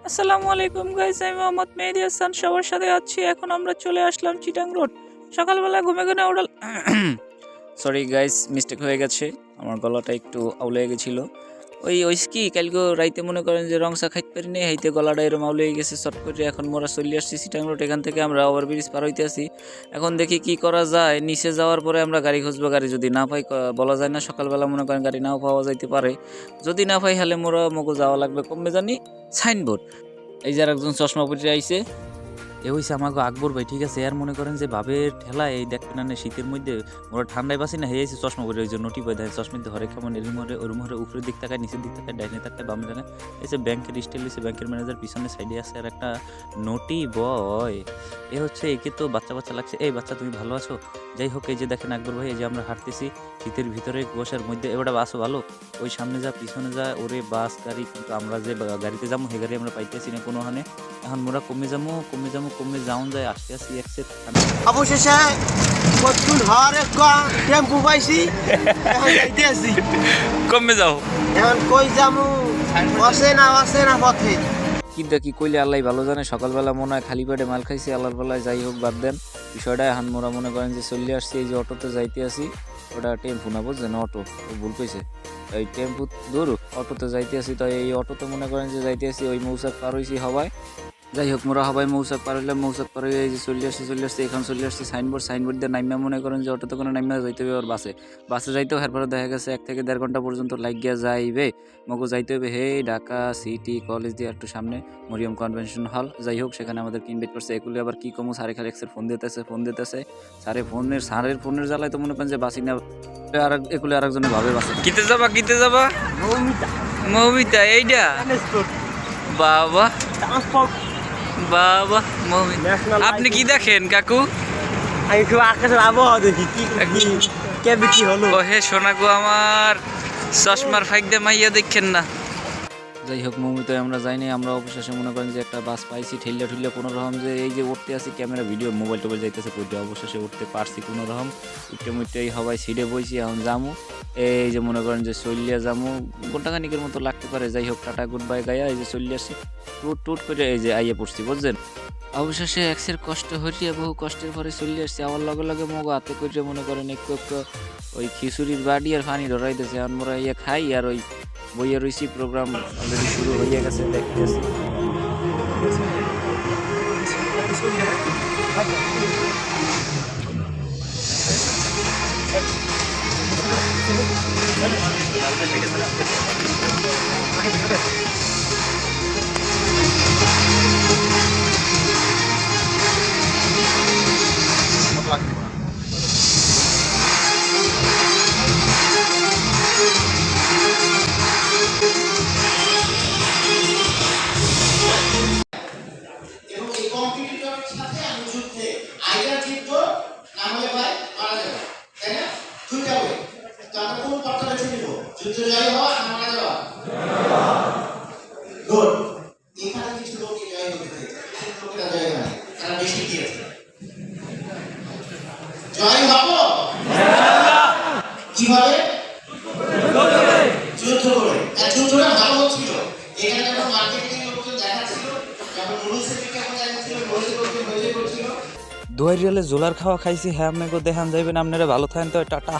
আসসালামু আলাইকুম গাইস, আমি মোহাম্মদ মেহেদী হাসান সবার সাথে আছি। এখন আমরা চলে আসলাম চিটাং রোড। সকালবেলা ঘুমে ঘুমে উড়াল সরি গাইস, মিস্টেক হয়ে গেছে, আমার গলাটা একটু আউলে গেছিলো। ওই কি কালকে রাইতে মনে করেন যে রংসা খাইতে পারি নি, হাইতে গলাটা এরম আউলে গেছে শর্ট করে। এখন মোরা চলে আসছি চিটাং রোড, এখান থেকে আমরা ওভারব্রিজ পার হইতে আসি। এখন দেখি কি করা যায়। নিচে যাওয়ার পরে আমরা গাড়ি খুঁজবো, গাড়ি যদি না পাই বলা যায় না, সকালবেলা মনে করেন গাড়ি নাও পাওয়া যাইতে পারে। যদি না পাই হলে মোরা মগো যাওয়া লাগবে কমবে জানি সাইনবোর্ড। এই যে একজন চশমা পরে আইছে, এ হইছে আমাকে আকবর ভাই, ঠিক আছে। আর মনে করেন যে ভাবের ঠেলা এই দেখবেন না শীতের মধ্যে ওরা ঠান্ডায় বাসি না, হয়েছে চশমা পরে ওই যে নোটি পাই দেয় চশমা দিয়ে হরে কেমন এরমরে ওরমরে উপরের দিক তাকায়, নিচের দিক তাকায়, ডাইনে তাকায়, বামে তাকায়। এই যে ব্যাংকের স্টাইল হয়েছে, ব্যাংকের ম্যানেজার পিছনে সাইডে আছে আর একটা নোটি বয়। এ হচ্ছে একে তো বাচ্চা বাচ্চা লাগছে। এই বাচ্চা তুমি ভালো আছো? যাই হোক, এই যে দেখেন আকবর ভাই, এই যে আমরা হাঁটতেছি শীতের ভিতরে কুয়াশার মধ্যে। এবার বাসও ভালো, ওই সামনে যা পিছনে যা, ওরে বাস গাড়ি, কিন্তু আমরা যে গাড়িতে যাবো সেই গাড়ি আমরা পাইতেছি না কোনো হানে। এখন মোরা কমে যাউন যায় আসতে আসি একসেট। অবশেষে কতক্ষণ হরে টেম্পু পাইছি, এখন যাইতে আছি। কমে যাও, এখন কই যামু, আসে না পথে। কিন্তু কি কইলে আল্লাহ ভালো জানে। সকালবেলা মনে হয় খালি পেটে মাল খাইছি আল্লাহর বেলায়। যাই হোক, বাদ দেন বিষয়টা। এখন মোরা মনে করেন যে চলে আসছি, এই যে অটোতে যাইতে আসি। ওটা টেম্পু না, বুঝছেন, অটো, ভুল কইছে। এই টেম্পু দূর, অটোতে যাইতে আসি। তো এই অটোতে মনে করেন যে যাইতে আসি, ওই মৌসাক পার হইছি হবায়। যাই হোক, মোরা হবাই মৌসাক পার হইলাম। মৌসাক পার হয়ে এই যে চলে আসছি এখন চলে আসছি সাইনবোর্ড দিয়ে নাইমা মনে করেন যে অটোতে কোনো নাইমা যাইতে হবে। ওর বাসে যাইতেও এরপরে দেখা গেছে 1 থেকে 1.5 ঘন্টা পর্যন্ত লাগিয়া যাইবে। মগো যাইতে হবে হে ঢাকা সিটি কলেজ দিয়ে একটু সামনে মরিয়ম কনভেনশন হল। যাই হোক, সেখানে আমাদেরকে ইনভাইট করছে। এগুলি আবার কি কমু, সারে খালি এক্সের ফোন দিতেছে। সারের ফোনের জ্বালায় তো মনে করেন যে বাসি না, আর এগুলি আরেকজনের ভাবে বাসে। কিতে যাবা মৌমিতা এইটা বাবা বাবা মৌমিতা। আপনি কি দেখেন কাকু? আমি খুব আকাশের আবহাওয়া দেখি, কি হলো। ও হে সোনা গো আমার, চশমার ফাইক দিয়ে মাইয়া দেখেন না। যাই হোক, মৌমিতায় আমরা যাইনি। আমরা অবশেষে মনে করেন যে একটা বাস পাইছি, ঠেললে কোনো রকম যে এই যে উঠতে আসি, ক্যামেরা ভিডিও মোবাইল টোবাইল যাইতেছে পড়তে, অবশেষে উঠতে পারছি কোনো রকম। উঠতে হবাই সিটে বইছি। এখন যামু, এই যে মনে করেন যে চলিয়া যামু, ঘন্টাখানিকের মতো লাগতে পারে। যাই হোক, টাটা গুড বাই গায়া এই যে চলে আসছি টুট করে, এই যে আইয়া পড়ছি, বুঝছেন। অবশেষে এক্সের কষ্ট হইয়া বহু কষ্টের পরে চলে আসছি। আমার লগে মগো হাতে করে মনে করেন একটু ওই খিচুড়ির বাড়ি আর পানি ধরাইতেছে। আমরা ইয়ে খাই আর ওই বইয়ে রয়েছি। প্রোগ্রাম অলরেডি শুরু হয়ে গেছে, দেখতেছি। কিভাবে যুদ্ধ করে, যুদ্ধটা ভালো হচ্ছিল। এখানে যখন মার্কেটিং লোকজন দেখাচ্ছিল, যখন নুডলসের বিজ্ঞাপন দেখাচ্ছিল, নুডলসের করছিল। দোয়াই রিয়ালে জোলার খাওয়া খাইছি। হ্যাঁ, আপনাকে দেখান যাইবেন। আপনারা ভালো থাকেন তো, টাটা।